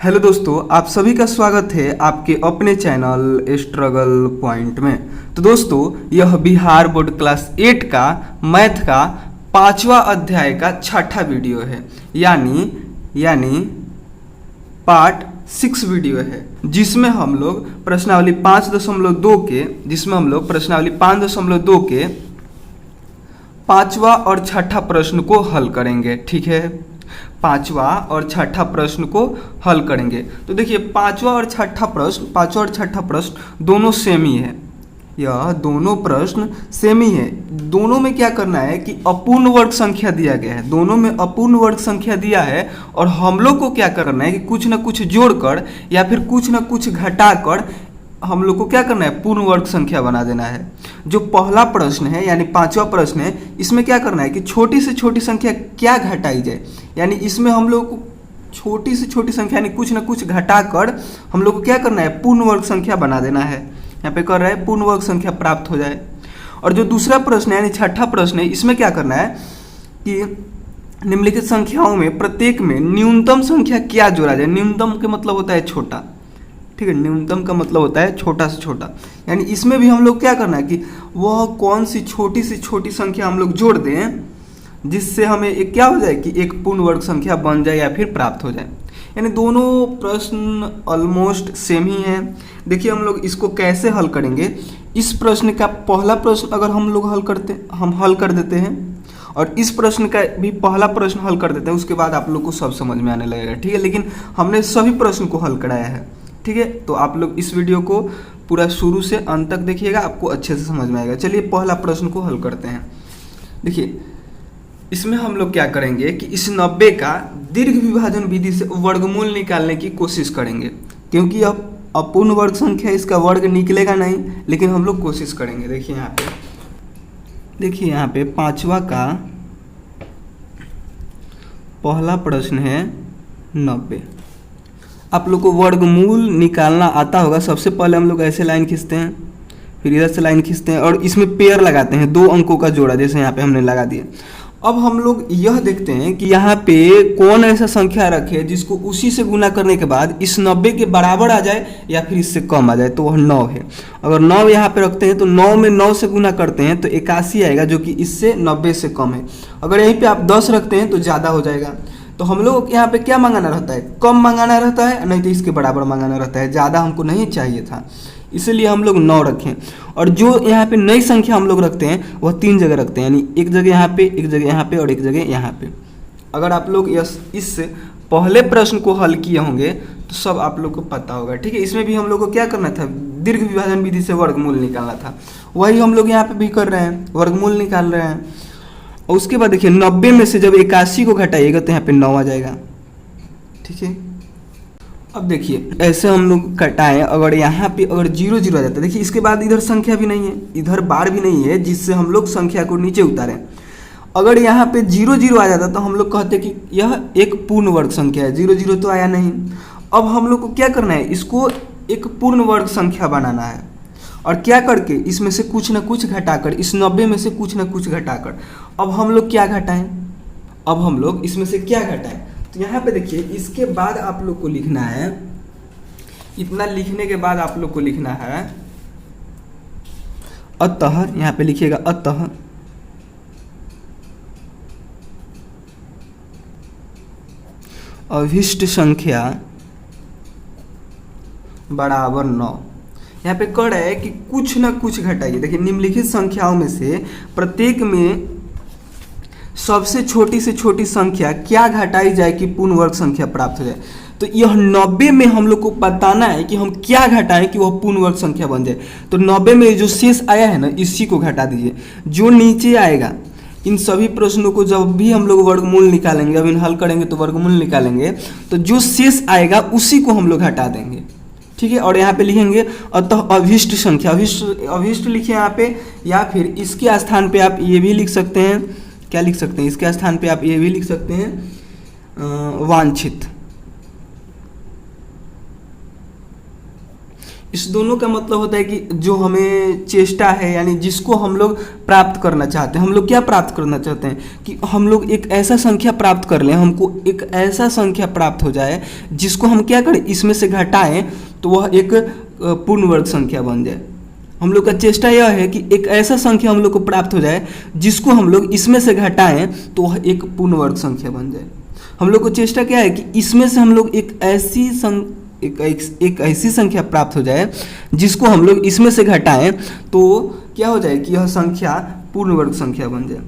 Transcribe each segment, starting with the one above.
Hello दोस्तों, आप सभी का स्वागत है आपके अपने चैनल स्ट्रगल पॉइंट में। तो दोस्तों, यह बिहार बोर्ड क्लास 8 का मैथ का 5वां अध्याय का 6ठा वीडियो है, यानी पार्ट 6 वीडियो है, जिसमें हम लोग प्रश्नावली 5.2 के 5वां और 6ठा प्रश्न को हल करेंगे। ठीक है, 5वां और 6ठा प्रश्न को हल करेंगे। तो देखिए, 5वां और 6ठा प्रश्न दोनों सेम ही है। यह दोनों प्रश्न सेम ही है। दोनों में क्या करना है कि अपूर्ण वर्ग संख्या दिया गया है, दोनों में अपूर्ण वर्ग संख्या दिया है, और हम लोग को क्या करना है कि कुछ ना कुछ जोड़कर या फिर कुछ ना कुछ घटाकर हम लोग को क्या करना है, पूर्ण वर्ग संख्या बना देना है। जो पहला प्रश्न है यानी 5वां प्रश्न है, इसमें क्या करना है कि छोटी से छोटी संख्या क्या घटाई जाए, यानी इसमें हम लोग को छोटी से छोटी संख्या यानी कुछ ना कुछ घटाकर हम लोग को क्या करना है, पूर्ण वर्ग संख्या बना देना है। यहाँ पे कर रहा है पूर्ण वर्ग संख्या प्राप्त हो जाए। और जो दूसरा प्रश्न है यानी 6ठा प्रश्न है, इसमें क्या करना है कि निम्नलिखित संख्याओं में प्रत्येक में न्यूनतम संख्या क्या जोड़ा जाए। न्यूनतम के मतलब होता है छोटा, ठीक है, न्यूनतम का मतलब होता है छोटा से छोटा। यानी इसमें भी हम लोग क्या करना है कि वह कौन सी छोटी से छोटी संख्या हम लोग जोड़ दें जिससे हमें एक क्या हो जाए कि एक पूर्ण वर्ग संख्या बन जाए या फिर प्राप्त हो जाए। यानी दोनों प्रश्न ऑलमोस्ट सेम ही हैं। देखिए, हम लोग इसको कैसे हल करेंगे। इस प्रश्न का पहला प्रश्न अगर हम लोग हल कर देते हैं, और इस प्रश्न का भी पहला प्रश्न हल कर देते हैं, उसके बाद आप लोग को सब समझ में आने लगेगा। ठीक है, लेकिन हमने सभी प्रश्न को हल कराया है। ठीक है, तो आप लोग इस वीडियो को पूरा शुरू से अंत तक देखिएगा, आपको अच्छे से समझ में आएगा। चलिए पहला प्रश्न को हल करते हैं। देखिए, इसमें हम लोग क्या करेंगे कि इस 90 का दीर्घ विभाजन विधि से वर्गमूल निकालने की कोशिश करेंगे, क्योंकि अब अपूर्ण वर्ग संख्या, इसका वर्ग निकलेगा नहीं, लेकिन हम लोग कोशिश करेंगे। देखिए यहाँ पे 5वां का पहला प्रश्न है 90। आप लोग को वर्गमूल निकालना आता होगा। सबसे पहले हम लोग ऐसे लाइन खींचते हैं, फिर इधर से लाइन खींचते हैं और इसमें पेयर लगाते हैं, 2 अंकों का जोड़ा, जैसे यहाँ पे हमने लगा दिया। अब हम लोग यह देखते हैं कि यहाँ पे कौन ऐसा संख्या रखे जिसको उसी से गुना करने के बाद इस 90 के बराबर आ जाए या फिर इससे कम आ जाए, तो वह 9 है। अगर 9 यहाँ पे रखते हैं तो 9 में 9 से गुना करते हैं तो 81 आएगा, जो कि इससे 90 से कम है। अगर यहीं पे आप 10 रखते हैं तो ज़्यादा हो जाएगा। तो हम लोग यहाँ पे क्या मंगाना रहता है, कम मंगाना रहता है, नहीं तो इसके बराबर मंगाना रहता है। ज़्यादा हमको नहीं चाहिए था, इसलिए हम लोग 9 रखें। और जो यहाँ पे नई संख्या हम लोग रखते हैं वह 3 जगह रखते हैं, यानी एक जगह यहाँ पे, एक जगह यहाँ पे और एक जगह यहाँ पे। अगर आप लोग इस पहले प्रश्न को हल किए होंगे तो सब आप लोग को पता होगा। ठीक है, इसमें भी हम लोग को क्या करना था, दीर्घ विभाजन विधि से वर्गमूल निकालना था। वही हम लोग यहाँ पे भी कर रहे हैं, वर्गमूल निकाल रहे हैं। और उसके बाद देखिए, 90 में से जब 81 को घटाइएगा तो यहाँ पे 9 आ जाएगा। ठीक है, अब देखिए ऐसे हम लोग कटाएं, अगर यहाँ पे अगर 0 0 आ जाता है, देखिए इसके बाद इधर संख्या भी नहीं है, इधर बार भी नहीं है, जिससे हम लोग संख्या को नीचे उतारें। अगर यहाँ पे 0 0 आ जाता तो हम लोग कहते कि यह एक पूर्ण वर्ग संख्या है। 0 0 तो आया नहीं। अब हम लोग को क्या करना है, इसको एक पूर्ण वर्ग संख्या बनाना है। और क्या करके इसमें से कुछ ना कुछ घटाकर, इस 90 में से कुछ ना कुछ घटाकर, अब हम लोग क्या घटाएं, अब हम लोग इसमें से क्या घटाएं। तो यहाँ पे देखिए, इसके बाद आप लोग को लिखना है, इतना लिखने के बाद आप लोग को लिखना है अतः, यहाँ पे लिखिएगा अतः अभिष्ट संख्या बराबर 9। यहाँ पे कह रहा है कि कुछ ना कुछ घटाइए। देखिए, निम्नलिखित संख्याओं में से प्रत्येक में सबसे छोटी से छोटी संख्या क्या घटाई जाए कि पूर्ण वर्ग संख्या प्राप्त हो जाए। तो यह 90 में हम लोग को बताना है कि हम क्या घटाएं कि वह पूर्ण वर्ग संख्या बन जाए। तो 90 में जो शेष आया है ना, इसी को घटा दीजिए। जो नीचे आएगा, इन सभी प्रश्नों को जब भी हम लोग वर्गमूल निकालेंगे, अब इन हल करेंगे तो वर्गमूल निकालेंगे, तो जो शेष आएगा उसी को हम लोग हटा देंगे। ठीक है, और यहाँ पे लिखेंगे अतः अभिष्ट संख्या, अभिष्ट लिखिए यहाँ पे, या फिर इसके स्थान पे आप ये भी लिख सकते हैं। क्या लिख सकते हैं, इसके स्थान पे आप ये भी लिख सकते हैं वांछित। इस दोनों का मतलब होता है कि जो हमें चेष्टा है, यानी जिसको हम लोग प्राप्त करना चाहते हैं, हम लोग क्या प्राप्त करना चाहते हैं कि हम लोग एक ऐसा संख्या प्राप्त कर लें, हमको एक ऐसा संख्या प्राप्त हो जाए जिसको हम क्या करें, इसमें से घटाएं तो वह एक पूर्ण वर्ग संख्या बन जाए। हम लोग का चेष्टा यह है कि एक ऐसा संख्या हम लोग को प्राप्त हो जाए जिसको हम लोग इसमें से घटाएं तो वह एक पूर्ण वर्ग संख्या बन जाए। हम लोग को चेष्टा क्या है कि इसमें से हम लोग एक ऐसी संख्या प्राप्त हो जाए जिसको हम लोग इसमें से घटाएं तो क्या हो जाए कि यह संख्या पूर्ण वर्ग संख्या बन जाए।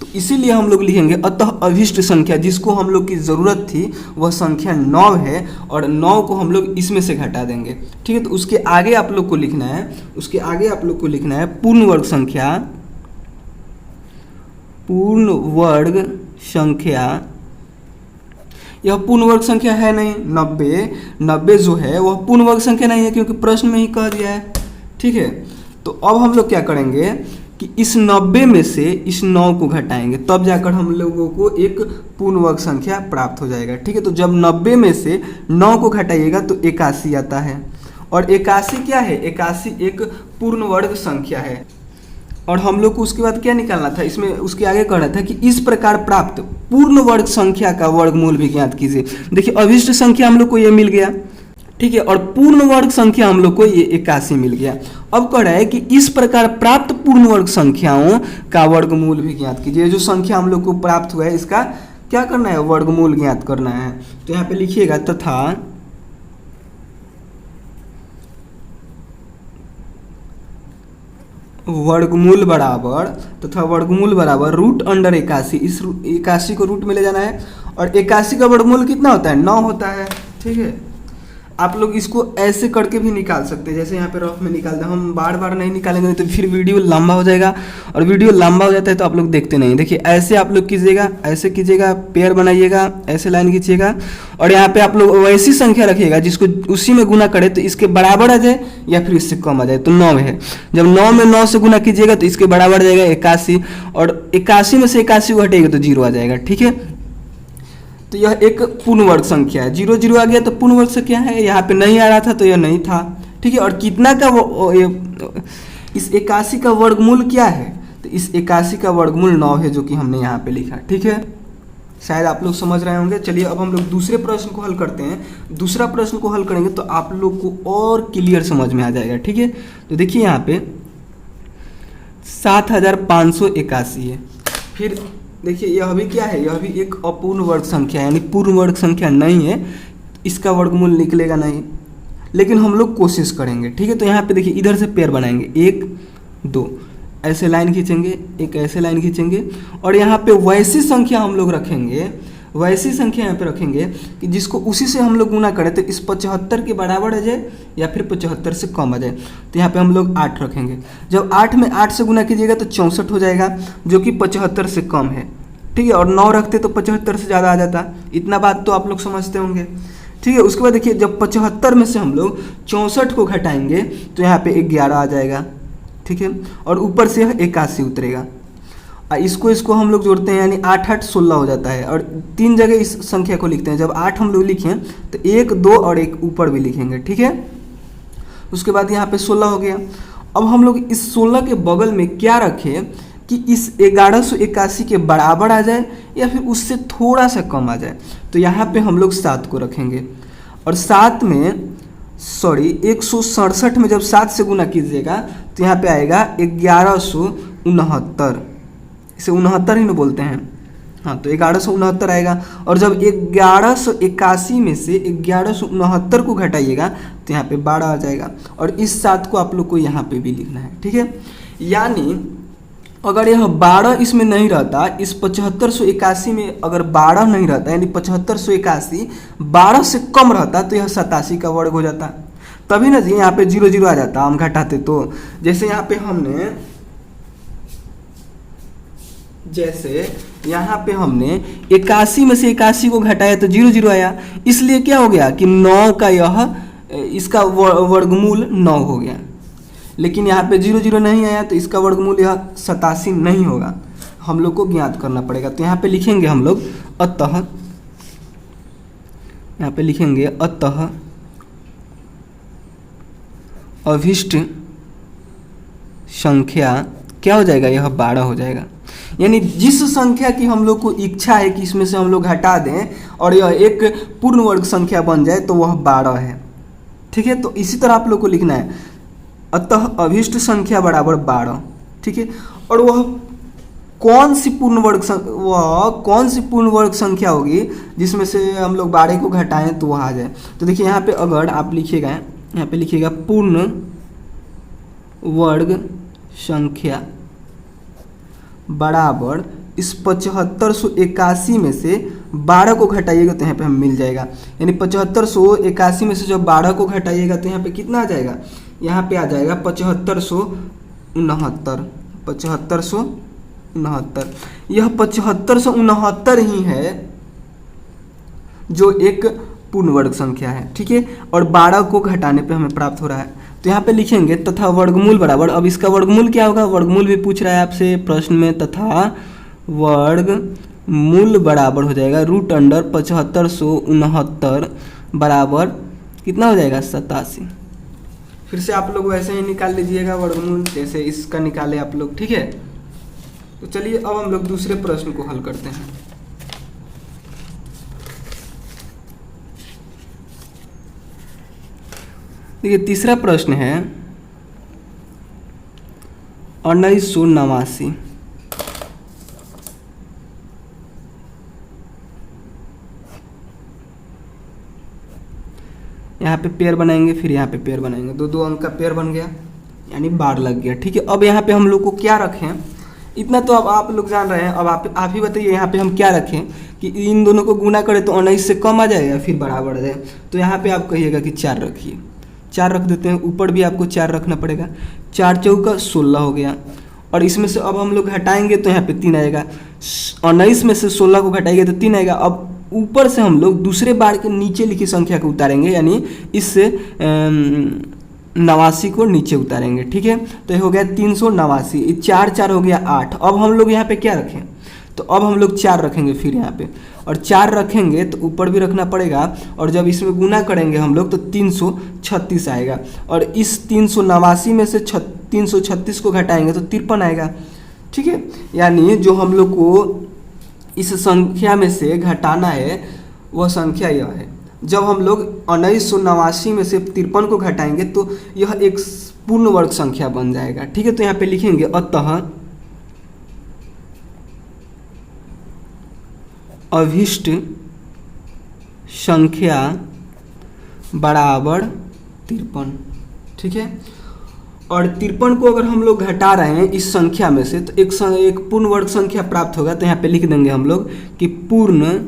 तो इसीलिए हम लोग लिखेंगे अतः अभिष्ट संख्या जिसको हम लोग की ज़रूरत थी वह संख्या 9 है और 9 को हम लोग इसमें से घटा देंगे। ठीक है, तो उसके आगे आप लोग को लिखना है, पूर्ण वर्ग संख्या। यह पूर्ण वर्ग संख्या है नहीं, 90 जो है वह पूर्ण वर्ग संख्या नहीं है क्योंकि प्रश्न में ही कह दिया है। ठीक है, तो अब हम लोग क्या करेंगे कि इस 90 में से इस 9 को घटाएंगे, तब जाकर हम लोगों को एक पूर्ण वर्ग संख्या प्राप्त हो जाएगा। ठीक है, तो जब 90 में से 9 को घटाइएगा तो 81 आता है, और 81 क्या है, 81 एक पूर्ण वर्ग संख्या है। और हम लोग को उसके बाद क्या निकालना था, इसमें उसके आगे कह रहा था कि इस प्रकार प्राप्त पूर्ण वर्ग संख्या का वर्गमूल भी ज्ञात कीजिए। देखिए अभिष्ट संख्या हम लोग को ये मिल गया, ठीक है, और पूर्ण वर्ग संख्या हम लोग को ये 81 मिल गया। अब कह रहा है कि इस प्रकार प्राप्त पूर्ण वर्ग संख्याओं का वर्गमूल भी ज्ञात कीजिए। जो संख्या हम लोग को प्राप्त हुआ है इसका क्या करना है, वर्गमूल ज्ञात करना है। तो यहाँ पे लिखिएगा तथा वर्गमूल बराबर रूट अंडर 81। इस 81 को रूट में ले जाना है और 81 का वर्गमूल कितना होता है, 9 होता है। ठीक है, आप लोग इसको ऐसे करके भी निकाल सकते हैं, जैसे यहाँ पे रफ में निकाल दें। हम बार बार नहीं निकालेंगे तो फिर वीडियो लंबा हो जाएगा, और वीडियो लंबा हो जाता है तो आप लोग देखते नहीं। देखिए ऐसे आप लोग कीजिएगा, ऐसे कीजिएगा, पेयर बनाइएगा, ऐसे लाइन खींचिएगा, और यहाँ पे आप लोग वैसी संख्या रखिएगा जिसको उसी में गुना करे तो इसके बराबर आ जाए या फिर इससे कम आ जाए। तो 9 है, जब 9 में 9 से गुना कीजिएगा तो इसके बराबर आ जाएगा 81, और 81 में से 81 को हटेगा तो 0 आ जाएगा। ठीक है, तो यह एक पूर्ण वर्ग संख्या है। 0 0 आ गया तो पूर्ण वर्ग संख्या है, यहाँ पे नहीं आ रहा था तो यह नहीं था। ठीक है, और कितना का इस 81 का वर्गमूल क्या है, तो इस 81 का वर्गमूल 9 है, जो कि हमने यहाँ पे लिखा। ठीक है, शायद आप लोग समझ रहे होंगे। चलिए अब हम लोग दूसरे प्रश्न को हल करते हैं। दूसरा प्रश्न को हल करेंगे तो आप लोग को और क्लियर समझ में आ जाएगा। ठीक है, तो देखिए यहाँ पे 7581 है। फिर देखिए यह भी क्या है, यह भी एक अपूर्ण वर्ग संख्या है, यानी पूर्ण वर्ग संख्या नहीं है, इसका वर्गमूल निकलेगा नहीं, लेकिन हम लोग कोशिश करेंगे। ठीक है, तो यहाँ पे देखिए इधर से पेयर बनाएंगे, 1 2 ऐसे लाइन खींचेंगे, एक ऐसे लाइन खींचेंगे, और यहाँ पे वैसी संख्या हम लोग रखेंगे, वैसी संख्या यहाँ पे रखेंगे कि जिसको उसी से हम लोग गुना करें तो इस 75 के बराबर आ जाए या फिर 75 से कम आ जाए। तो यहाँ पे हम लोग 8 रखेंगे। जब 8 में 8 से गुना कीजिएगा तो 64 हो जाएगा, जो कि 75 से कम है। ठीक है, और 9 रखते तो 75 से ज़्यादा आ जाता। इतना बात तो आप लोग समझते होंगे। ठीक है, उसके बाद देखिए जब 75 में से हम लोग 64 को घटाएंगे तो यहाँ पे 11 आ जाएगा। ठीक है, और ऊपर से 81 उतरेगा। इसको हम लोग जोड़ते हैं, यानी 8 8 16 हो जाता है, और 3 जगह इस संख्या को लिखते हैं। जब 8 हम लोग लिखें तो 1 2 और 1 ऊपर भी लिखेंगे। ठीक है, उसके बाद यहाँ पे 16 हो गया। अब हम लोग इस 16 के बगल में क्या रखें कि इस 1181 के बराबर आ जाए या फिर उससे थोड़ा सा कम आ जाए। तो यहाँ पे हम लोग 7 को रखेंगे, और 7 में 167 में जब 7 से गुना कीजिएगा तो यहाँ पे आएगा 1169। इसे 69 ही ना बोलते हैं, हाँ, तो 1169 आएगा। और जब 1181 में से 1169 को घटाइएगा तो यहाँ पे 12 आ जाएगा, और इस 7 को आप लोग को यहाँ पे भी लिखना है। ठीक है, यानी अगर यह 12 इसमें नहीं रहता, इस 7581 में अगर 12 नहीं रहता, यानी 7581 12 से कम रहता तो यह 87 का वर्ग हो जाता। तभी ना जी यहाँ पे 0 0 आ जाता, हम घटाते तो। जैसे यहाँ पे हमने 81 में से 81 को घटाया तो 0 0 आया, इसलिए क्या हो गया कि 9 का इसका वर्गमूल 9 हो गया। लेकिन यहाँ पे 0 0 नहीं आया तो इसका वर्गमूल यह 87 नहीं होगा, हम लोग को ज्ञात करना पड़ेगा। तो यहाँ पे लिखेंगे हम लोग अतः, यहाँ पे लिखेंगे अतः अभिष्ट संख्या क्या हो जाएगा, यह 12 हो जाएगा। यानी जिस संख्या की हम लोग को इच्छा है कि इसमें से हम लोग हटा दें और यह एक पूर्ण वर्ग संख्या बन जाए तो वह 12 है। ठीक है, तो इसी तरह आप लोग को लिखना है, अतः अभिष्ट संख्या बराबर 12। ठीक है, और वह कौन सी पूर्ण वर्ग संख्या होगी जिसमें से हम लोग 12 को घटाएं तो वह आ जाए। तो देखिए यहाँ पे अगर आप लिखिएगा, यहाँ पे लिखिएगा पूर्ण वर्ग संख्या बराबर इस 7581 में से 12 को घटाइएगा तो यहाँ पे हमें मिल जाएगा। यानी 7581 में से जब 12 को घटाइएगा तो यहाँ पे कितना आ जाएगा, यहाँ पे आ जाएगा 7569। 7569, यह 7569 ही है जो एक पूर्ण वर्ग संख्या है। ठीक है, और 12 को घटाने पे हमें प्राप्त हो रहा है। तो यहाँ पे लिखेंगे तथा वर्गमूल बराबर, अब इसका वर्गमूल क्या होगा, वर्गमूल भी पूछ रहा है आपसे प्रश्न में, तथा वर्गमूल बराबर हो जाएगा √7569 बराबर कितना हो जाएगा, 87। फिर से आप लोग वैसे ही निकाल लीजिएगा वर्गमूल जैसे इसका निकाले आप लोग। ठीक है, तो चलिए अब हम लोग दूसरे प्रश्न को हल करते हैं। देखिए तीसरा प्रश्न है 1989। यहाँ पे पेयर बनाएंगे, फिर यहाँ पे पेयर बनाएंगे, दो अंक का पेयर बन गया, यानी 12 लग गया। ठीक है, अब यहाँ पे हम लोग को क्या रखें, इतना तो अब आप लोग जान रहे हैं। अब आप ही बताइए यहाँ पे हम क्या रखें कि इन दोनों को गुना करें तो 19 से कम आ जाएगा फिर बराबर आ जाए। तो यहाँ पे आप कहिएगा कि 4 रखिए, 4 रख देते हैं, ऊपर भी आपको 4 रखना पड़ेगा। 4 चौका 16 हो गया, और इसमें से अब हम लोग घटाएंगे तो यहाँ पे 3 आएगा। 19 में से 16 को घटाएंगे तो 3 आएगा। अब ऊपर से हम लोग दूसरे बार के नीचे लिखी संख्या को उतारेंगे, यानी इससे 89 को नीचे उतारेंगे। ठीक है, तो ये हो गया 389, 4 4 हो गया 8। अब हम लोग यहाँ पे क्या रखें, तो अब हम लोग 4 रखेंगे फिर यहाँ पे, और 4 रखेंगे तो ऊपर भी रखना पड़ेगा, और जब इसमें गुना करेंगे हम लोग तो 336 आएगा, और इस 389 में से 336 को घटाएंगे तो 53 आएगा। ठीक है, यानी जो हम लोग को इस संख्या में से घटाना है वह संख्या यह है। जब हम लोग 1989 में से 53 को घटाएंगे तो यह एक पूर्ण वर्ग संख्या बन जाएगा। ठीक है, तो यहाँ पे लिखेंगे अतः अभिष्ट संख्या बराबर 53। ठीक है, और 53 को अगर हम लोग घटा रहे हैं इस संख्या में से तो एक पूर्ण वर्ग संख्या प्राप्त होगा। तो यहाँ पे लिख देंगे हम लोग कि पूर्ण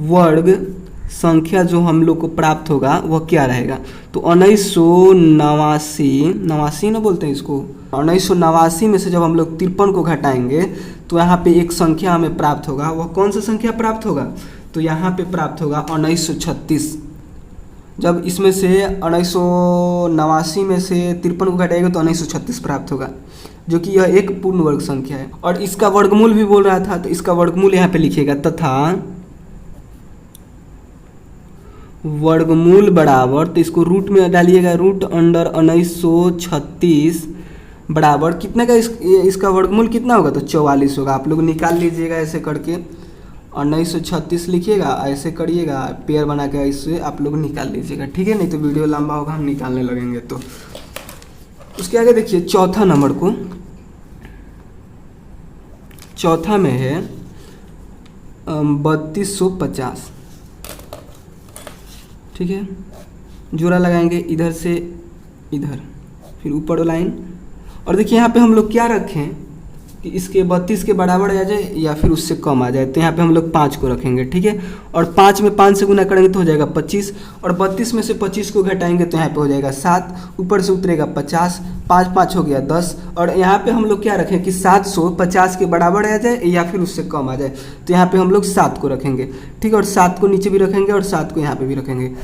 वर्ग संख्या जो हम लोग को प्राप्त होगा वह क्या रहेगा। तो 1989 ना बोलते हैं इसको, 1989 में से जब हम लोग 53 को घटाएंगे तो यहाँ पे एक संख्या हमें प्राप्त होगा। वह कौन सा संख्या प्राप्त होगा, तो यहाँ पे प्राप्त होगा 1936। जब इसमें से 1989 में से 53 को घटाएगा तो 1936 प्राप्त होगा, जो कि यह एक पूर्ण वर्ग संख्या है। और इसका वर्गमूल भी बोल रहा था, तो इसका वर्गमूल यहाँ पे लिखिएगा तथा वर्गमूल बराबर, तो इसको रूट में डालिएगा, √1936 बराबर कितने का, इसका वर्गमूल कितना होगा, तो 44 होगा। आप लोग निकाल लीजिएगा ऐसे करके, 1936 लिखिएगा, ऐसे करिएगा, पेयर बना के इससे आप लोग निकाल लीजिएगा। ठीक है, नहीं तो वीडियो लंबा होगा, हम निकालने लगेंगे। तो उसके आगे देखिए चौथा नंबर को, चौथा में है 3250। ठीक है, जोड़ा लगाएंगे इधर से इधर, फिर ऊपर लाइन, और देखिए यहाँ पे हम लोग क्या रखें कि इसके 32 के बराबर आ जाए या फिर उससे कम आ जाए। तो यहाँ पे हम लोग 5 को रखेंगे। ठीक है, और 5 में 5 से गुना करेंगे तो हो जाएगा 25, और 32 में से 25 को घटाएंगे तो यहाँ पे हो जाएगा 7, ऊपर से उतरेगा 50, 5 5 हो गया 10, और यहाँ पे हम लोग क्या रखें कि 750 के बराबर आ जाए या फिर उससे कम आ जाए। तो यहाँ पे हम लोग 7 को रखेंगे। ठीक है, और 7 को नीचे भी रखेंगे और 7 को यहाँ पे भी रखेंगे,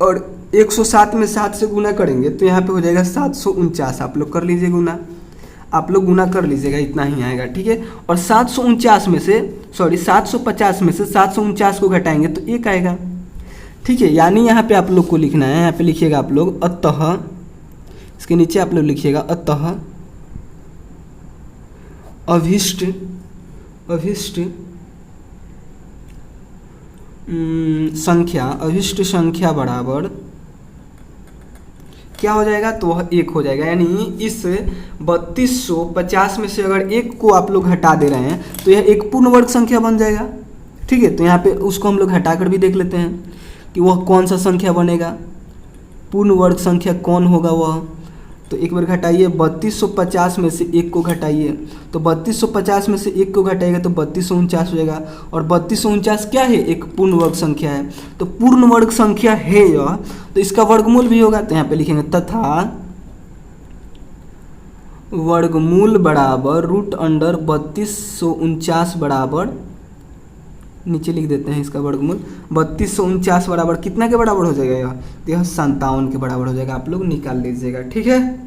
और 107 में 7 से गुना करेंगे तो यहाँ पे हो जाएगा 749। आप लोग कर लीजिए गुना, आप लोग गुना कर लीजिएगा, इतना ही आएगा। ठीक है, और 750 में से 749 को घटाएंगे तो 1 आएगा। ठीक है, यानी यहाँ पे आप लोग को लिखना है, यहाँ पे लिखिएगा आप लोग अतः इसके नीचे आप लोग लिखिएगा अतः अभिष्ट संख्या बराबर क्या हो जाएगा, तो वह 1 हो जाएगा। यानी इस 3250 में से अगर 1 को आप लोग हटा दे रहे हैं तो यह एक पूर्ण वर्ग संख्या बन जाएगा। ठीक है, तो यहाँ पे उसको हम लोग हटाकर भी देख लेते हैं कि वह कौन सा संख्या बनेगा, पूर्ण वर्ग संख्या कौन होगा वह। तो एक बार घटाइए, 3250 में से 1 को घटाइए, तो 3250 में से 1 को घटाइएगा तो 3249 हो जाएगा। और 3249 क्या है, एक पूर्ण वर्ग संख्या है। तो पूर्ण वर्ग संख्या है यह, तो इसका वर्गमूल भी होगा। तो यहाँ पे लिखेंगे तथा वर्गमूल बराबर √3249 बराबर, नीचे लिख देते हैं इसका वर्गमूल, 3249 बराबर कितना के बराबर हो जाएगा यह, तो यह 57 के बराबर हो जाएगा। आप लोग निकाल लीजिएगा। ठीक है,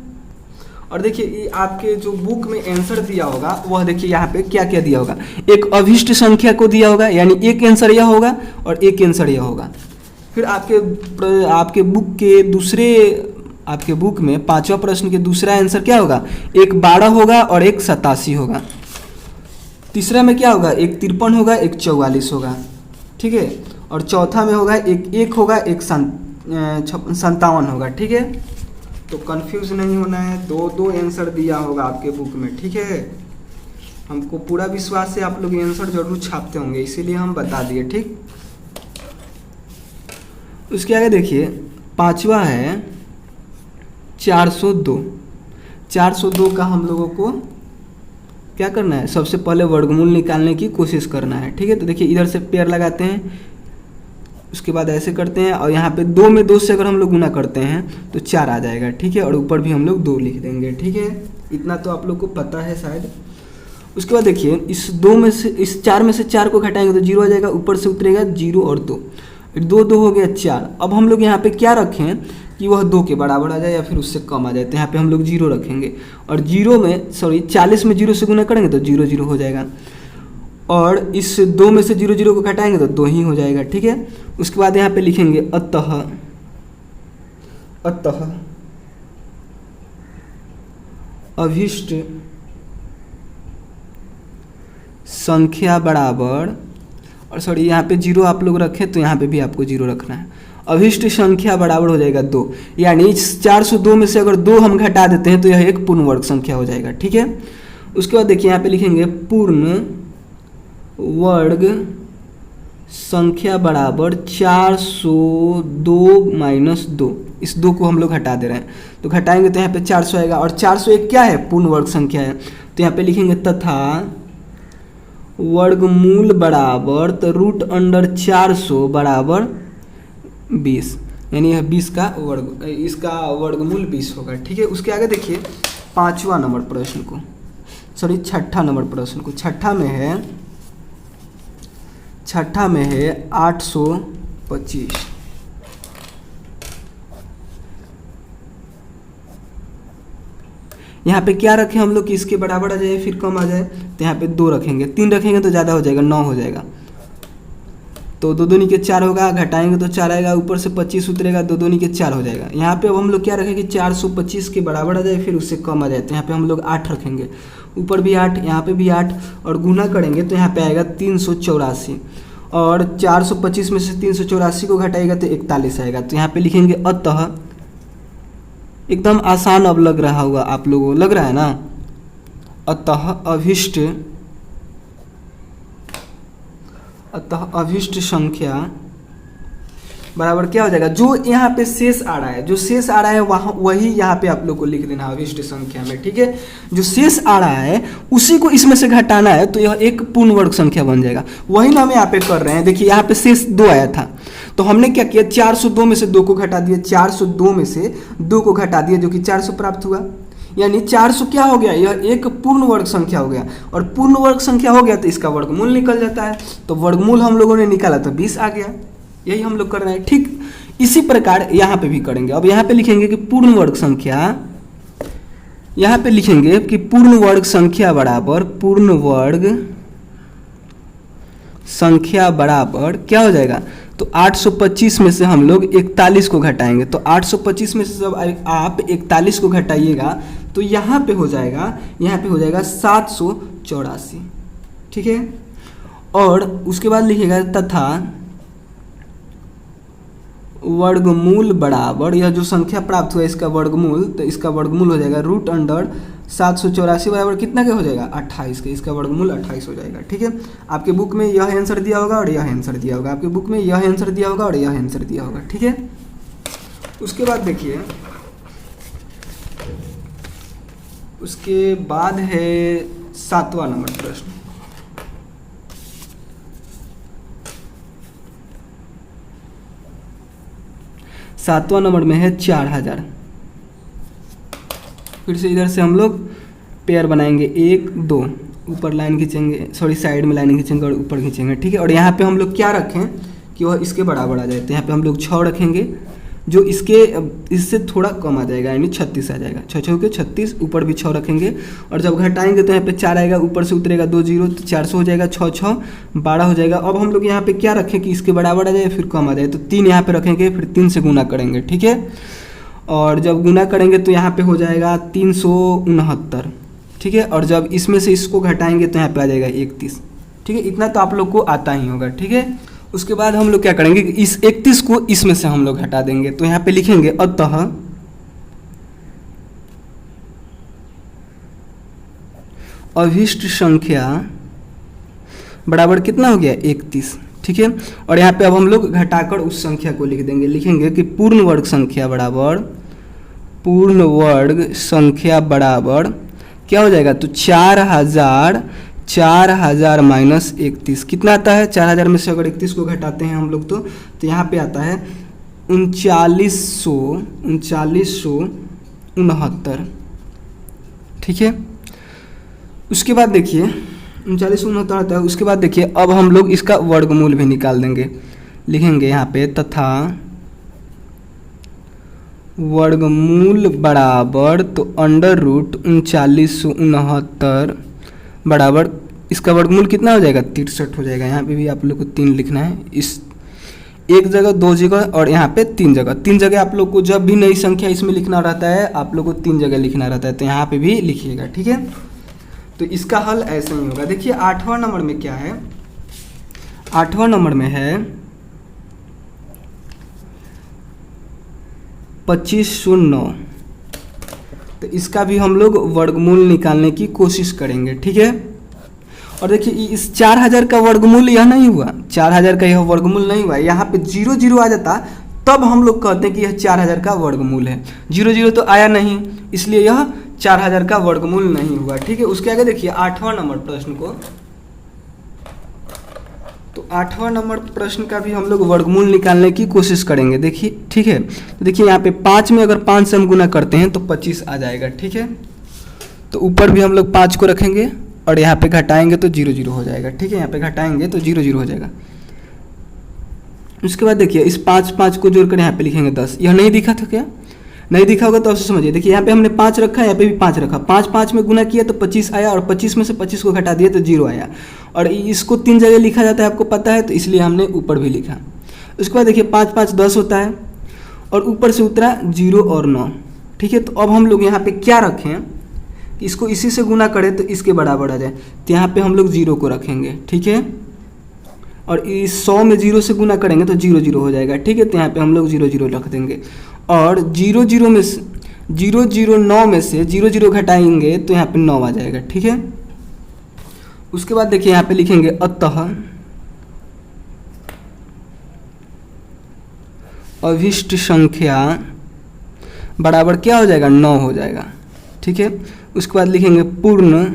और देखिए ये आपके जो बुक में आंसर दिया होगा वह देखिए यहाँ पे क्या क्या दिया होगा। एक अभिष्ट संख्या को दिया होगा, यानी एक आंसर यह होगा और एक आंसर यह होगा। फिर आपके बुक में 5वां प्रश्न के दूसरा आंसर क्या होगा, एक 12 होगा और एक 87 होगा। तीसरा में क्या होगा, एक 53 होगा, एक 44 होगा। ठीक है, और चौथा में होगा एक 1 होगा, एक 57 होगा। ठीक है, तो कंफ्यूज नहीं होना है, दो आंसर दिया होगा आपके बुक में। ठीक है, हमको पूरा विश्वास है आप लोग आंसर जरूर छापते होंगे, इसीलिए हम बता दिए। ठीक, उसके आगे देखिए 5वां है 402। 402 का हम लोगों को क्या करना है, सबसे पहले वर्गमूल निकालने की कोशिश करना है। ठीक है, तो देखिए इधर से पेयर लगाते हैं, उसके बाद ऐसे करते हैं, और यहाँ पे 2 में 2 से अगर हम लोग गुना करते हैं तो 4 आ जाएगा। ठीक है, और ऊपर भी हम लोग 2 लिख देंगे। ठीक है, इतना तो आप लोग को पता है शायद। उसके बाद देखिए इस 4 में से 4 को घटाएंगे तो 0 आ जाएगा, ऊपर से उतरेगा 0 और 2, 2 हो गया 4। अब हम लोग यहाँ पे क्या रखें कि वह 2 के बराबर आ जाए या फिर उससे कम आ जाए, तो यहाँ पे हम लोग 0 रखेंगे। और 40 में 0 से गुना करेंगे तो 0 0 हो जाएगा, और इस 2 में से 0 0 को घटाएंगे तो 2 ही हो जाएगा। ठीक है, उसके बाद यहाँ पे लिखेंगे अतः अभिष्ट संख्या बराबर, और यहाँ पे 0 आप लोग रखें तो यहाँ पे भी आपको 0 रखना है। अभिष्ट संख्या बराबर हो जाएगा 2, यानी इस 402 में से अगर 2 हम घटा देते हैं तो यह एक पूर्ण वर्ग संख्या हो जाएगा। ठीक है, उसके बाद देखिए यहाँ पे लिखेंगे पूर्ण वर्ग संख्या बराबर 402 माइनस 2। इस 2 को हम लोग हटा दे रहे हैं, तो घटाएंगे तो यहाँ पे 400 आएगा, और 401 क्या है, पूर्ण वर्ग संख्या है। तो यहाँ पे लिखेंगे तथा वर्गमूल बराबर, तो √400 बराबर 20, यानी यह 20 का वर्ग, इसका वर्गमूल 20 होगा। ठीक है, उसके आगे देखिए 5वां नंबर प्रश्न को, छठा नंबर प्रश्न को। छठा में है 825। यहाँ पे क्या रखें हम लोग कि इसके बराबर आ जाए फिर कम आ जाए, तो यहाँ पे 2 रखेंगे, 3 रखेंगे तो ज़्यादा हो जाएगा, 9 हो जाएगा। तो 2 दूनी के 4 होगा, घटाएंगे तो 4 आएगा, ऊपर से 25 उतरेगा, 2 दूनी के 4 हो जाएगा। यहाँ पे अब हम लोग क्या रखेंगे, 425 के बराबर आ जाए फिर उससे कम आ जाए, तो यहाँ पे हम लोग 8 रखेंगे, ऊपर भी 8, यहाँ पे भी 8, और गुना करेंगे तो यहाँ पे आएगा 384, और 425 में से 384 को घटाएगा तो 41 आएगा। तो यहाँ पे लिखेंगे अतः, एकदम आसान अब लग रहा होगा आप लोगों को, लग रहा है ना। अतः अभिष्ट संख्या बराबर क्या हो जाएगा, जो यहाँ पे शेष आ रहा है, वहाँ वही यहाँ पे आप लोग को लिख देना अभिष्ट संख्या में। ठीक है, जो शेष आ रहा है उसी को इसमें से घटाना है, तो यह एक पूर्ण वर्ग संख्या बन जाएगा। वही ना हम यहाँ पे कर रहे हैं। देखिए यहाँ पे शेष 2 आया था, तो हमने क्या किया, 402 में से 2 को घटा दिया, 402 में से 2 को घटा दिया, जो कि 400 प्राप्त हुआ। यानी 400 क्या हो गया, यह एक पूर्ण वर्ग संख्या हो गया, और पूर्ण वर्ग संख्या हो गया तो इसका वर्गमूल निकल जाता है। तो वर्गमूल हम लोगों ने निकाला तो 20 आ गया। यही हम लोग कर रहे हैं। ठीक इसी प्रकार यहाँ पे भी करेंगे। अब यहाँ पे लिखेंगे कि पूर्ण वर्ग संख्या, यहाँ पे लिखेंगे कि पूर्ण वर्ग संख्या बराबर, पूर्ण वर्ग संख्या बराबर क्या हो जाएगा, तो 825 में से हम लोग 41 को घटाएंगे, तो 825 में से जब आप 41 को घटाइएगा तो यहाँ पे हो जाएगा 784, ठीक है। और उसके बाद लिखिएगा तथा वर्गमूल बराबर, यह जो संख्या प्राप्त हुआ इसका वर्गमूल, तो इसका वर्गमूल हो जाएगा रूट अंडर 784 बराबर कितना के हो जाएगा 28 के, इसका वर्गमूल 28 हो जाएगा, ठीक है। आपके बुक में यह आंसर दिया होगा और यह आंसर दिया होगा, आपके बुक में यह आंसर दिया होगा और यह आंसर दिया होगा, ठीक है। उसके बाद देखिए, उसके बाद है 7वां नंबर प्रश्न। 7वां नंबर में है 4000। फिर से इधर से हम लोग पेयर बनाएंगे, 1 2, ऊपर लाइन खींचेंगे, सॉरी साइड में लाइन खींचेंगे और ऊपर खींचेंगे, ठीक है। और यहाँ पे हम लोग क्या रखें कि वह इसके बराबर आ जाए, तो यहाँ पे हम लोग 6 रखेंगे, जो इससे थोड़ा कम आ जाएगा, यानी 36 आ जाएगा। 6 6 के 36, ऊपर भी 6 रखेंगे, और जब घटाएंगे तो यहाँ पे 4 आएगा, ऊपर से उतरेगा 2 0, तो 400 हो जाएगा, 6 6 12 हो जाएगा। अब हम लोग यहाँ पे क्या रखें कि इसके बराबर आ जाए फिर कम आ जाए, तो 3 यहाँ पे रखेंगे, फिर 3 से गुना करेंगे, ठीक है। और जब गुना करेंगे तो यहाँ पे हो जाएगा 369, ठीक है। और जब इसमें से इसको घटाएंगे तो यहाँ पे आ जाएगा 31, ठीक है। इतना तो आप लोग को आता ही होगा, ठीक है। उसके बाद हम लोग क्या करेंगे कि इस 31 को इसमें से हम लोग हटा देंगे, तो यहाँ पे लिखेंगे अतः अभिष्ट संख्या बराबर कितना हो गया 31, ठीक है। और यहाँ पे अब हम लोग घटाकर उस संख्या को लिख देंगे, लिखेंगे कि पूर्ण वर्ग संख्या बराबर क्या हो जाएगा, तो 4000 माइनस 31 कितना आता है, 4000 में से अगर 31 को घटाते हैं हम लोग तो यहाँ पे आता है 3969, ठीक है। उसके बाद देखिए 3969 आता है। उसके बाद देखिए अब हम लोग इसका वर्गमूल भी निकाल देंगे, लिखेंगे यहाँ पे तथा वर्गमूल बराबर, तो अंडर रूट 3969 बराबर इसका वर्गमूल कितना हो जाएगा 63 हो जाएगा। यहाँ पे भी आप लोग को 3 लिखना है, इस एक जगह 2 जगह और यहाँ पे 3 जगह। 3 जगह आप लोग को जब भी नई संख्या इसमें लिखना रहता है आप लोग को 3 जगह लिखना रहता है, तो यहाँ पे भी लिखिएगा, ठीक है। तो इसका हल ऐसा ही होगा। देखिए 8वां नंबर में क्या है, 8वां नंबर में है 2509, तो इसका भी हम लोग वर्गमूल निकालने की कोशिश करेंगे, ठीक है। और देखिए इस 4000 का वर्गमूल यह नहीं हुआ, 4000 का यह वर्गमूल नहीं हुआ, यहाँ पे 0 0 आ जाता तब हम लोग कहते हैं कि यह 4000 का वर्गमूल है। 0 0 तो आया नहीं, इसलिए यह 4000 का वर्गमूल नहीं हुआ, ठीक है। उसके आगे देखिए 8वां नंबर प्रश्न को, तो 8वां नंबर प्रश्न का भी हम लोग वर्गमूल निकालने की कोशिश करेंगे, देखिए, ठीक है। तो देखिए यहाँ पे 5 में अगर 5 से हम गुना करते हैं तो 25 आ जाएगा, ठीक है। तो ऊपर भी हम लोग 5 को रखेंगे और यहाँ पे घटाएंगे तो 0 0 हो जाएगा, ठीक है। यहाँ पे घटाएंगे तो 0 0 हो जाएगा। उसके बाद देखिए इस 5 को जोड़कर यहाँ पे लिखेंगे 10। यह नहीं दिखा था क्या, नहीं दिखा होगा तो समझिए। देखिए यहाँ पे हमने 5 रखा, यहाँ पे भी 5 रखा, 5 में गुना किया तो 25 आया, और 25 में से 25 को घटा दिया तो 0 आया। और इसको 3 जगह लिखा जाता है, आपको पता है, तो इसलिए हमने ऊपर भी लिखा। उसके बाद देखिए 5 5 10 होता है, और ऊपर से उतरा 0 और 9, ठीक है। तो अब हम लोग यहाँ पे क्या रखें, इसको इसी से गुना करें तो इसके बराबर आ जाए, तो यहाँ पे हम लोग 0 को रखेंगे, ठीक है। और इस 100 में 0 से गुना करेंगे तो 0 0 हो जाएगा, ठीक है। तो यहाँ पे हम लोग 0 0 रख देंगे, और 0 0 में से 0 0 9 में से 0 0 घटाएंगे तो यहाँ पे 9 आ जाएगा, ठीक है। उसके बाद देखिए यहाँ पे लिखेंगे अतः अभिष्ट संख्या बराबर क्या हो जाएगा 9 हो जाएगा, ठीक है। उसके बाद लिखेंगे पूर्ण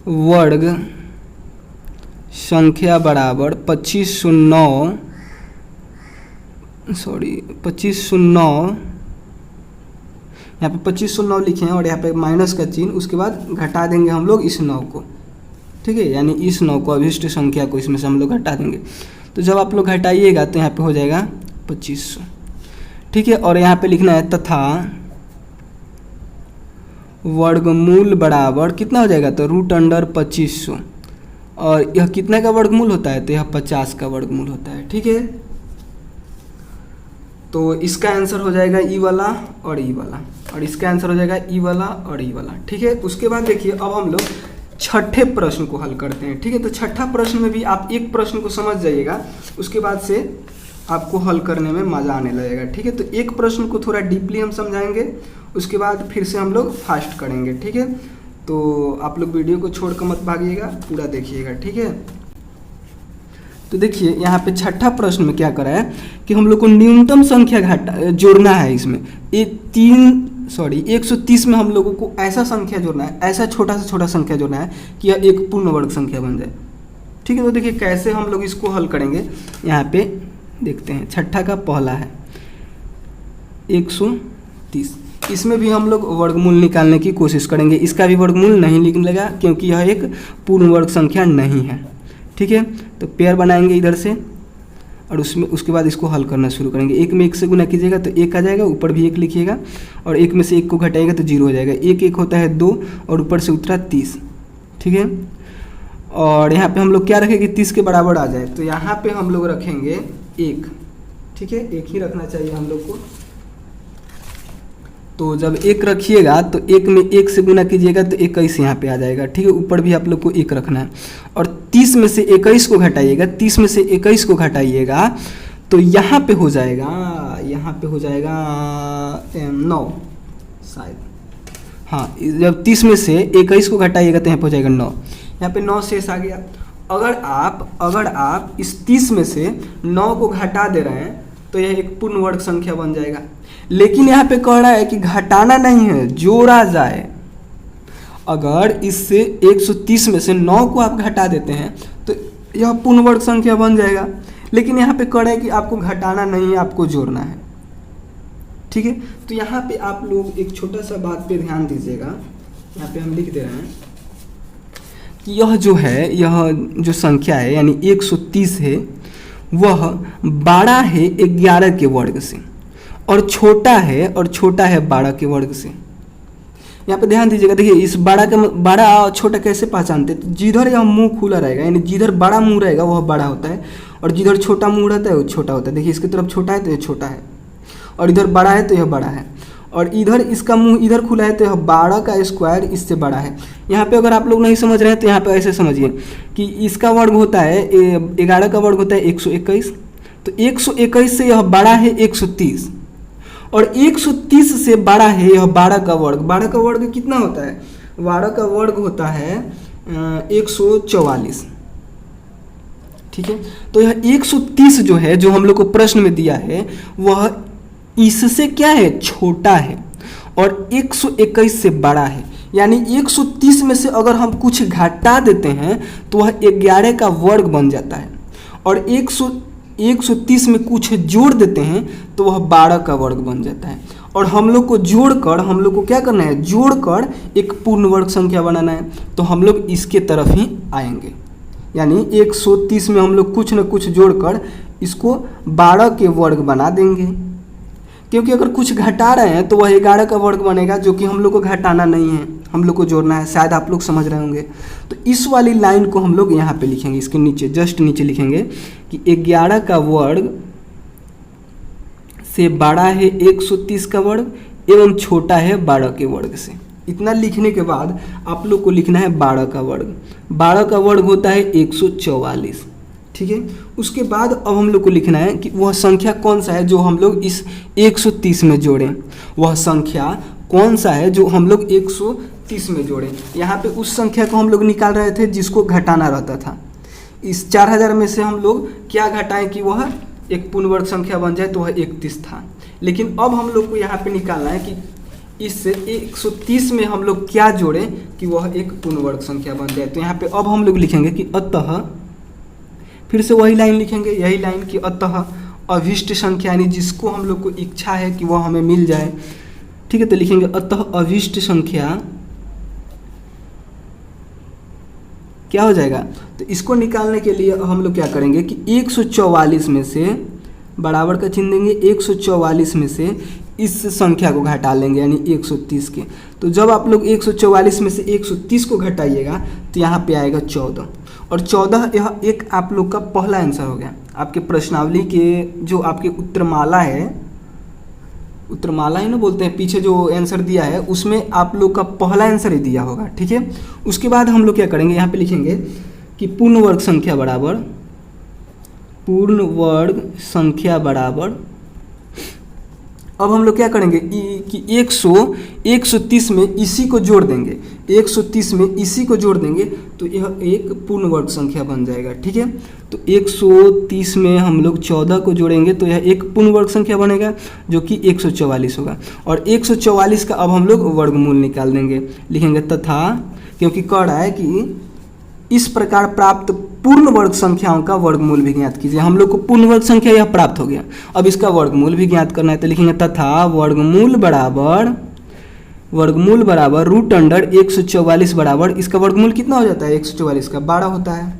वर्ग संख्या बराबर 2509 यहाँ पे 2509 लिखे हैं, और यहाँ पे माइनस का चिन्ह, उसके बाद घटा देंगे हम लोग इस 9 को, ठीक है। यानी इस 9 को, अभिष्ट संख्या को इसमें से हम लोग घटा देंगे। तो जब आप लोग घटाइएगा तो यहाँ पे हो जाएगा 2500, ठीक है। और यहाँ पे लिखना है तथा वर्गमूल बराबर कितना हो जाएगा, तो रूट अंडर 2500 और यह कितने का वर्गमूल होता है, तो यह 50 का वर्गमूल होता है। ठीक है, तो इसका आंसर हो जाएगा ई वाला और ई वाला, और इसका आंसर हो जाएगा ई वाला और ई वाला। ठीक है, उसके बाद देखिए अब हम लोग छठे प्रश्न को हल करते हैं। ठीक है, तो छठा प्रश्न में भी आप एक प्रश्न को समझ जाइएगा, उसके बाद से आपको हल करने में मज़ा आने लगेगा। ठीक है, तो एक प्रश्न को थोड़ा डीपली हम समझाएंगे, उसके बाद फिर से हम लोग फास्ट करेंगे। ठीक है, तो आप लोग वीडियो को छोड़ कर मत भागिएगा, पूरा देखिएगा। ठीक है, तो देखिए यहाँ पे छठा प्रश्न में क्या करा है कि हम लोग को न्यूनतम संख्या घटा जोड़ना है। इसमें 130 में हम लोगों को ऐसा संख्या जोड़ना है, ऐसा छोटा से छोटा संख्या जोड़ना है कि यह एक पूर्ण वर्ग संख्या बन जाए। ठीक है, तो देखिए कैसे हम लोग इसको हल करेंगे, यहाँ पे देखते हैं। छठा का पहला है 130, इसमें भी हम लोग वर्गमूल निकालने की कोशिश करेंगे। इसका भी वर्गमूल नहीं निकलेगा क्योंकि यह एक पूर्ण वर्ग संख्या नहीं है। ठीक है, तो पेयर बनाएंगे इधर से और उसमें उसके बाद इसको हल करना शुरू करेंगे। एक में एक से गुना कीजिएगा तो एक आ जाएगा, ऊपर भी एक लिखिएगा, और एक में से एक को घटाएगा तो 0 हो जाएगा। एक एक होता है 2 और ऊपर से उतरा 30। ठीक है, और यहाँ पे हम लोग क्या रखेंगे, 30 के बराबर आ जाए, तो यहाँ पे हम लोग रखेंगे 1। ठीक है, एक ही रखना चाहिए हम लोग को। तो जब 1 रखिएगा तो एक में 1 से गुना कीजिएगा तो 21 यहाँ पे आ जाएगा। ठीक है, ऊपर भी आप लोग को 1 रखना है, और 30 में से 21 को घटाइएगा, 30 में से 21 को घटाइएगा तो यहाँ पे हो जाएगा 9 शायद। हाँ, जब 30 में से 21 को घटाइएगा तो यहाँ पे हो जाएगा 9। यहाँ पे 9 शेष आ गया। अगर आप इस 30 में से 9 को घटा दे रहे हैं तो यह एक पूर्ण वर्ग संख्या बन जाएगा। लेकिन यहाँ पे कह रहा है कि घटाना नहीं है, जोड़ा जाए। अगर इससे 130 में से 9 को आप घटा देते हैं तो यह पूर्ण वर्ग संख्या बन जाएगा। लेकिन यहाँ पे कह रहा है कि आपको घटाना नहीं है, आपको जोड़ना है। ठीक है, तो यहाँ पे आप लोग एक छोटा सा बात पे ध्यान दीजिएगा। यहाँ पे हम लिख दे रहे हैं कि यह जो संख्या है यानी 130 है, वह बड़ा है 11 के वर्ग से और छोटा है 12 के वर्ग से। यहाँ पे ध्यान दीजिएगा। देखिए इस बड़ा और छोटा कैसे पहचानते हैं, तो जिधर यह मुंह खुला रहेगा यानी जिधर बड़ा मुंह रहेगा वह बड़ा होता है, और जिधर छोटा मुंह रहता है वो छोटा होता है। देखिए इसकी तरफ छोटा है तो यह छोटा है, और इधर बड़ा है तो यह बड़ा है, और इधर इसका मुंह इधर खुला है तो यह 12 का स्क्वायर इससे बड़ा है। यहाँ पे अगर आप लोग नहीं समझ रहे हैं तो यहाँ पे ऐसे समझिए कि इसका वर्ग होता है 11 का वर्ग होता है 121, तो 121 से यह बड़ा है 130, और 130 से बड़ा है यह 12 का वर्ग। 12 का वर्ग कितना होता है, 12 का वर्ग होता है 144। ठीक है, तो यह 130 जो है, जो हम लोग को प्रश्न में दिया है, वह इससे क्या है, छोटा है, और 121 से बड़ा है। यानी 130 में से अगर हम कुछ घटा देते हैं तो वह 11 का वर्ग बन जाता है, और 130 में कुछ जोड़ देते हैं तो वह 12 का वर्ग बन जाता है। और हम लोग को जोड़कर, हम लोग को क्या करना है, जोड़कर एक पूर्ण वर्ग संख्या बनाना है, तो हम लोग इसके तरफ ही आएंगे। यानी 130 में हम लोग कुछ न कुछ जोड़कर इसको 12 के वर्ग बना देंगे, क्योंकि अगर कुछ घटा रहे हैं तो वह 11 का वर्ग बनेगा, जो कि हम लोग को घटाना नहीं है, हम लोग को जोड़ना है। शायद आप लोग समझ रहे होंगे। तो इस वाली लाइन को हम लोग यहाँ पे लिखेंगे, इसके नीचे जस्ट नीचे लिखेंगे कि 11 का वर्ग से बड़ा है 130 का वर्ग एवं छोटा है 12 के वर्ग से। इतना लिखने के बाद आप लोग को लिखना है 12 का वर्ग। 12 का वर्ग होता है 144। ठीक है, उसके बाद अब हम लोग को लिखना है कि वह संख्या कौन सा है जो हम लोग इस 130 में जोड़ें। वह संख्या कौन सा है जो हम लोग 130 में जोड़ें। यहाँ पे उस संख्या को हम लोग निकाल रहे थे जिसको घटाना रहता था। इस 4000 में से हम लोग क्या घटाएं कि वह एक पूर्ण वर्ग संख्या बन जाए, तो वह 31 था। लेकिन अब हम लोग को यहाँ पे निकालना है कि इस 130 में हम लोग क्या जोड़ें कि वह एक पूर्ण वर्ग संख्या बन जाए। तो यहाँ पे अब हम लोग लिखेंगे कि अतः, फिर से वही लाइन लिखेंगे, यही लाइन कि अतः अभीष्ट संख्या, यानी जिसको हम लोग को इच्छा है कि वह हमें मिल जाए। ठीक है, तो लिखेंगे अतः अभीष्ट संख्या क्या हो जाएगा। तो इसको निकालने के लिए हम लोग क्या करेंगे कि 144 में से बराबर का चिन्ह देंगे, 144 में से इस संख्या को घटा लेंगे यानी 130 के। तो जब आप लोग 144 में से 130 को घटाइएगा तो यहाँ पे आएगा 14, और 14 यह एक आप लोग का पहला आंसर हो गया। आपके प्रश्नावली के जो आपके उत्तरमाला है, उत्तरमाला ही ना बोलते हैं, पीछे जो आंसर दिया है उसमें आप लोग का पहला आंसर ही दिया होगा, ठीक है। उसके बाद हम लोग क्या करेंगे, यहाँ पे लिखेंगे कि पूर्ण वर्ग संख्या बराबर, पूर्ण वर्ग संख्या बराबर, अब हम लोग क्या करेंगे कि 130 में इसी को जोड़ देंगे, 130 में इसी को जोड़ देंगे तो यह एक पूर्ण वर्ग संख्या बन जाएगा, ठीक है। तो 130 में हम लोग 14 को जोड़ेंगे तो यह एक पूर्ण वर्ग संख्या बनेगा जो कि 144 होगा। और 144 का अब हम लोग वर्गमूल निकाल देंगे, लिखेंगे तथा, क्योंकि कह रहा है कि इस प्रकार प्राप्त पूर्ण वर्ग संख्याओं का वर्गमूल भी ज्ञात कीजिए। हम लोग को पूर्ण वर्ग संख्या यह प्राप्त हो गया, अब इसका वर्गमूल भी ज्ञात करना है तो लिखेंगे तथा वर्गमूल बराबर रूट अंडर 144 बराबर, इसका वर्गमूल कितना हो जाता है 144 का 12 होता है,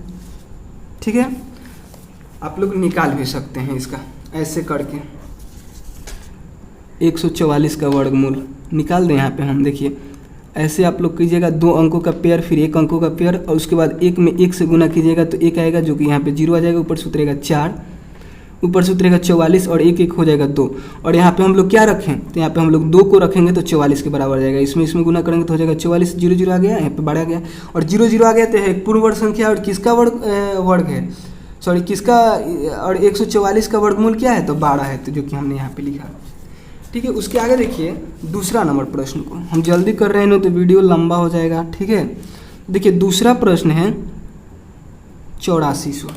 ठीक है। आप लोग निकाल भी सकते हैं इसका ऐसे करके, 144 का वर्गमूल निकाल दें यहाँ पे हम, देखिए ऐसे आप लोग कीजिएगा, 2 अंकों का पेयर फिर 1 अंकों का पेयर, और उसके बाद 1 में 1 से गुना कीजिएगा तो 1 आएगा जो कि यहाँ पे 0 आ जाएगा, ऊपर से उतरेगा 4, ऊपर से उतरेगा 44 और 1 1 हो जाएगा 2। और यहाँ पे हम लोग क्या रखें, तो यहाँ पे हम लोग 2 को रखेंगे तो 44 के बराबर आ जाएगा, इसमें गुना करेंगे तो हो जाएगा 44, 0 0 आ गया, यहाँ पे बढ़ा गया और 0 0 आ गया तो है पूर्ण वर्ग संख्या। और किसका वर्ग है, सॉरी किसका, और 144 का वर्गमूल क्या है तो 12 है, तो जो कि हमने यहाँ पे लिखा, ठीक है। उसके आगे देखिए दूसरा नंबर प्रश्न को, हम जल्दी कर रहे हैं ना तो वीडियो लंबा हो जाएगा, ठीक है। देखिए दूसरा प्रश्न है 8400।